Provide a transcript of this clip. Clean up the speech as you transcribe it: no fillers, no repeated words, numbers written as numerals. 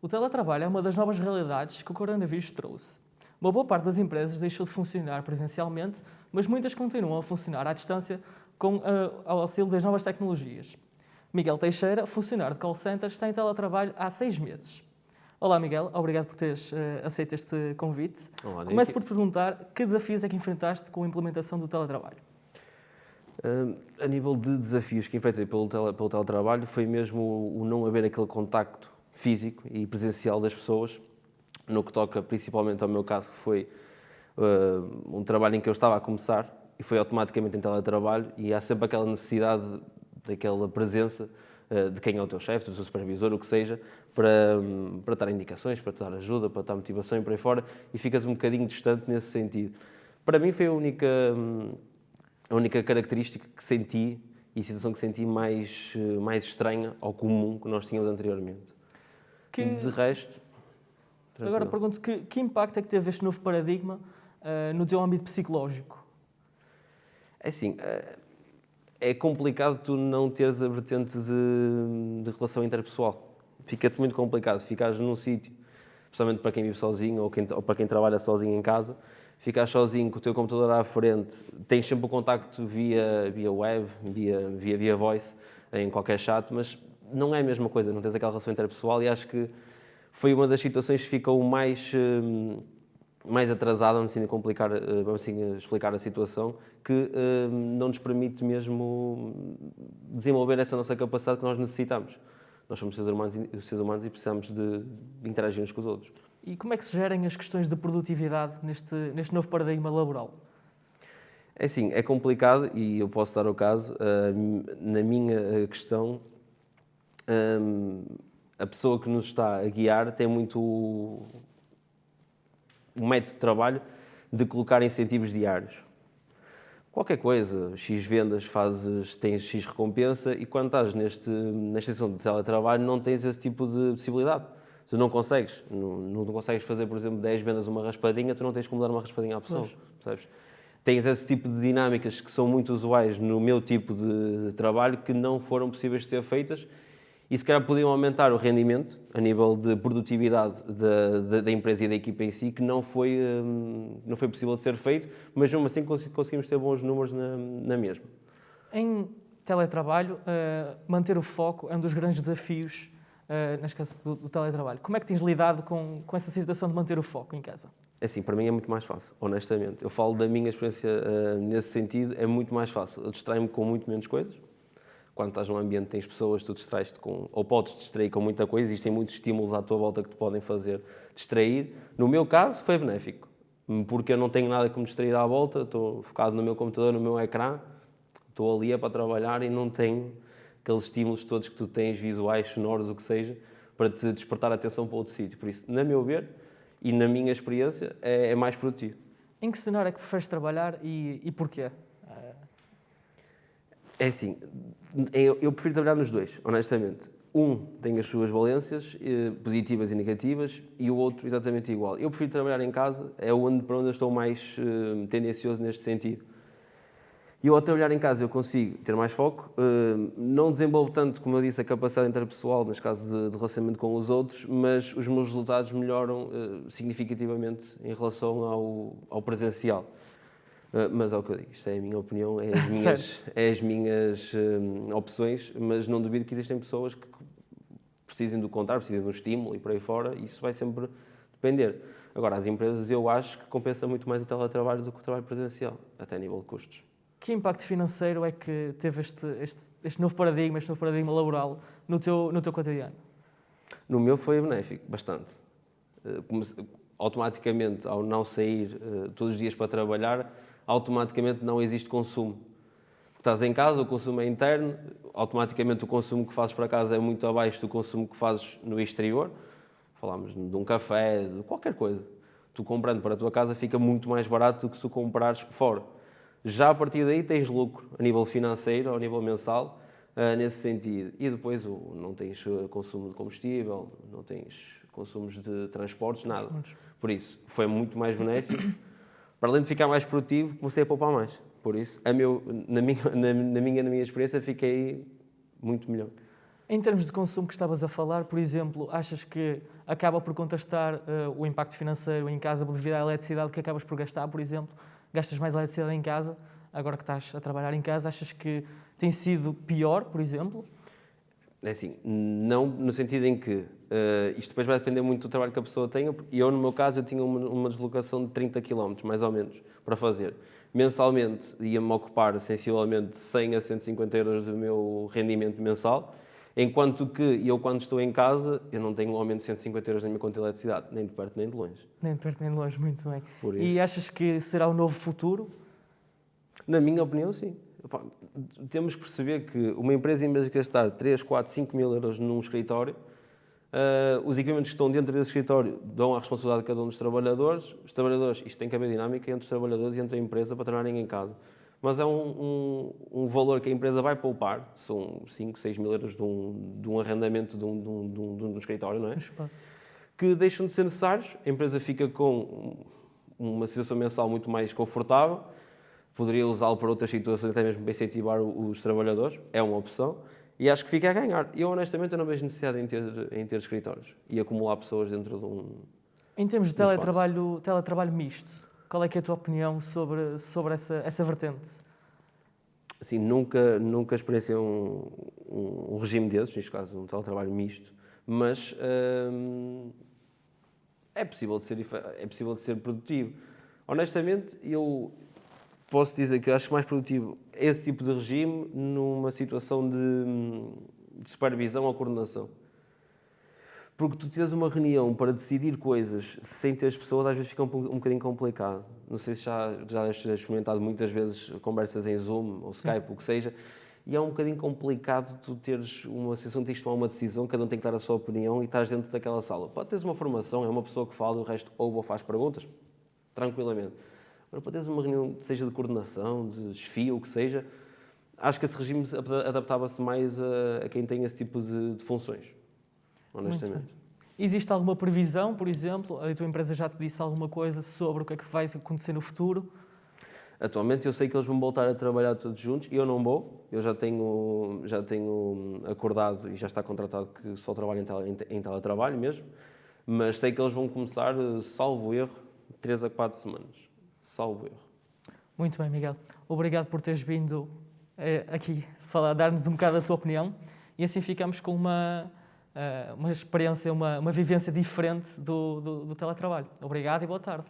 O teletrabalho é uma das novas realidades que o coronavírus trouxe. Uma boa parte das empresas deixou de funcionar presencialmente, mas muitas continuam a funcionar à distância com o auxílio das novas tecnologias. Miguel Teixeira, funcionário de call center, está em teletrabalho há 6 meses. Olá, Miguel. Obrigado por teres aceito este convite. Olá, Começo por te perguntar que desafios é que enfrentaste com a implementação do teletrabalho? A nível de desafios que enfrentei pelo teletrabalho foi mesmo o não haver aquele contacto físico e presencial das pessoas, no que toca principalmente ao meu caso, que foi um trabalho em que eu estava a começar e foi automaticamente em teletrabalho, e há sempre aquela necessidade daquela presença de quem é o teu chefe, do teu supervisor, o que seja, para dar indicações, para te dar ajuda, para te dar motivação e por aí fora, e ficas um bocadinho distante nesse sentido. Para mim foi a única característica que senti e situação que senti mais estranha ao comum que nós tínhamos anteriormente. De resto, tranquilo. Agora pergunto que impacto é que teve este novo paradigma no teu âmbito psicológico? É assim, é complicado tu não teres a vertente de relação interpessoal. Fica-te muito complicado. Ficares num sítio, especialmente para quem vive sozinho ou para quem trabalha sozinho em casa, ficares sozinho com o teu computador à frente, tens sempre o contacto via web, via voice, em qualquer chat, mas não é a mesma coisa, não tens aquela relação interpessoal, e acho que foi uma das situações que ficou mais atrasada, vamos assim complicar, vamos assim explicar a situação, que não nos permite mesmo desenvolver essa nossa capacidade que nós necessitamos. Nós somos seres humanos e precisamos de interagir uns com os outros. E como é que se gerem as questões de produtividade neste novo paradigma laboral? É assim, é complicado, e eu posso dar o caso. Na minha questão, a pessoa que nos está a guiar tem muito o método de trabalho de colocar incentivos diários. Qualquer coisa, X vendas, tens X recompensa, e quando estás nesta situação de teletrabalho não tens esse tipo de possibilidade. Tu não consegues. Não consegues fazer, por exemplo, 10 vendas uma raspadinha, tu não tens como dar uma raspadinha à pessoa. Percebes? Tens esse tipo de dinâmicas que são muito usuais no meu tipo de trabalho, que não foram possíveis de ser feitas, e se calhar podiam aumentar o rendimento a nível de produtividade da empresa e da equipa em si, que não foi possível de ser feito, mas mesmo assim conseguimos ter bons números na mesma. Em teletrabalho, manter o foco é um dos grandes desafios neste caso do teletrabalho. Como é que tens lidado com essa situação de manter o foco em casa? É assim, para mim é muito mais fácil, honestamente. Eu falo da minha experiência nesse sentido, é muito mais fácil. Eu distraio-me com muito menos coisas. Quando estás num ambiente, tens pessoas, tu distrais-te ou podes distrair com muita coisa, existem muitos estímulos à tua volta que te podem fazer distrair. No meu caso, foi benéfico, porque eu não tenho nada que me distrair à volta, estou focado no meu computador, no meu ecrã, estou ali para trabalhar e não tenho aqueles estímulos todos que tu tens, visuais, sonoros, o que seja, para te despertar a atenção para outro sítio. Por isso, na meu ver e na minha experiência, é mais produtivo. Em que cenário é que preferes trabalhar e porquê? É assim, eu prefiro trabalhar nos dois, honestamente. Um tem as suas valências, positivas e negativas, e o outro exatamente igual. Eu prefiro trabalhar em casa, é para onde eu estou mais tendencioso neste sentido. E eu, ao trabalhar em casa, eu consigo ter mais foco, não desenvolvo tanto, como eu disse, a capacidade interpessoal, nos casos de relacionamento com os outros, mas os meus resultados melhoram significativamente em relação ao presencial. Mas é o que eu digo, isto é a minha opinião, é as minhas opções, mas não duvido que existem pessoas que precisem do contrário, precisem de um estímulo e por aí fora, e isso vai sempre depender. Agora, as empresas, eu acho que compensa muito mais o teletrabalho do que o trabalho presencial, até a nível de custos. Que impacto financeiro é que teve este novo paradigma, laboral no teu cotidiano? No meu foi benéfico, bastante. Automaticamente, ao não sair todos os dias para trabalhar, automaticamente não existe consumo. Estás em casa, o consumo é interno, automaticamente o consumo que fazes para casa é muito abaixo do consumo que fazes no exterior. Falámos de um café, de qualquer coisa. Tu comprando para a tua casa fica muito mais barato do que se tu comprares fora. Já a partir daí tens lucro a nível financeiro, ao nível mensal, nesse sentido. E depois não tens consumo de combustível, não tens consumos de transportes, nada. Por isso, foi muito mais benéfico. Para além de ficar mais produtivo, comecei a poupar mais. Por isso, na minha experiência, fiquei muito melhor. Em termos de consumo que estavas a falar, por exemplo, achas que acaba por contrastar o impacto financeiro em casa devido à eletricidade que acabas por gastar, por exemplo? Gastas mais eletricidade em casa, agora que estás a trabalhar em casa, achas que tem sido pior, por exemplo? É assim, não no sentido em que isto depois vai depender muito do trabalho que a pessoa tenha. Eu, no meu caso, eu tinha uma deslocação de 30 km, mais ou menos, para fazer. Mensalmente ia-me ocupar sensivelmente 100 a 150 euros do meu rendimento mensal, enquanto que eu, quando estou em casa, eu não tenho um aumento de 150 euros na minha conta de eletricidade, nem de perto nem de longe. Nem de perto nem de longe, muito bem. Por E isso, achas que será o novo futuro? na minha opinião, sim. Epá, temos que perceber que uma empresa, em vez de gastar 3, 4, 5 mil euros num escritório, os equipamentos que estão dentro desse escritório dão a responsabilidade de cada um dos trabalhadores. Os trabalhadores, isto tem que haver dinâmica entre os trabalhadores e entre a empresa para trabalharem em casa. Mas é um valor que a empresa vai poupar, são 5, 6 mil euros de um arrendamento de um escritório, não é? No espaço. Que deixam de ser necessários, a empresa fica com uma situação mensal muito mais confortável, poderia usá-lo para outras situações, até mesmo para incentivar os trabalhadores, é uma opção, e acho que fica a ganhar. Eu, honestamente, eu não vejo necessidade em ter escritórios e acumular pessoas dentro de um Em termos de no espaço. teletrabalho misto, qual é que é a tua opinião sobre essa vertente? Assim, nunca experienciei um regime desses, neste caso um teletrabalho misto, mas é possível de ser produtivo. Honestamente, eu posso dizer que eu acho mais produtivo esse tipo de regime numa situação de supervisão ou coordenação. Porque tu tens uma reunião para decidir coisas sem ter as pessoas, às vezes fica um bocadinho complicado. Não sei se já deves ter experimentado muitas vezes conversas em Zoom ou Skype, o que seja, e é um bocadinho complicado tu teres uma situação de tens de tomar uma decisão, cada um tem que dar a sua opinião e estás dentro daquela sala. Pode teres uma formação, é uma pessoa que fala e o resto ouve ou faz perguntas, tranquilamente. Agora, para teres uma reunião, seja de coordenação, de desfio, o que seja, acho que esse regime adaptava-se mais a quem tem esse tipo de funções, honestamente. Existe alguma previsão, por exemplo, a tua empresa já te disse alguma coisa sobre o que é que vai acontecer no futuro? Atualmente eu sei que eles vão voltar a trabalhar todos juntos, eu não vou, eu já tenho acordado e já está contratado que só trabalho em teletrabalho mesmo, mas sei que eles vão começar, salvo erro, 3 a 4 semanas. Salvo erro. Muito bem, Miguel. Obrigado por teres vindo aqui dar-nos um bocado a tua opinião e assim ficamos com uma experiência, uma vivência diferente do teletrabalho. Obrigado e boa tarde.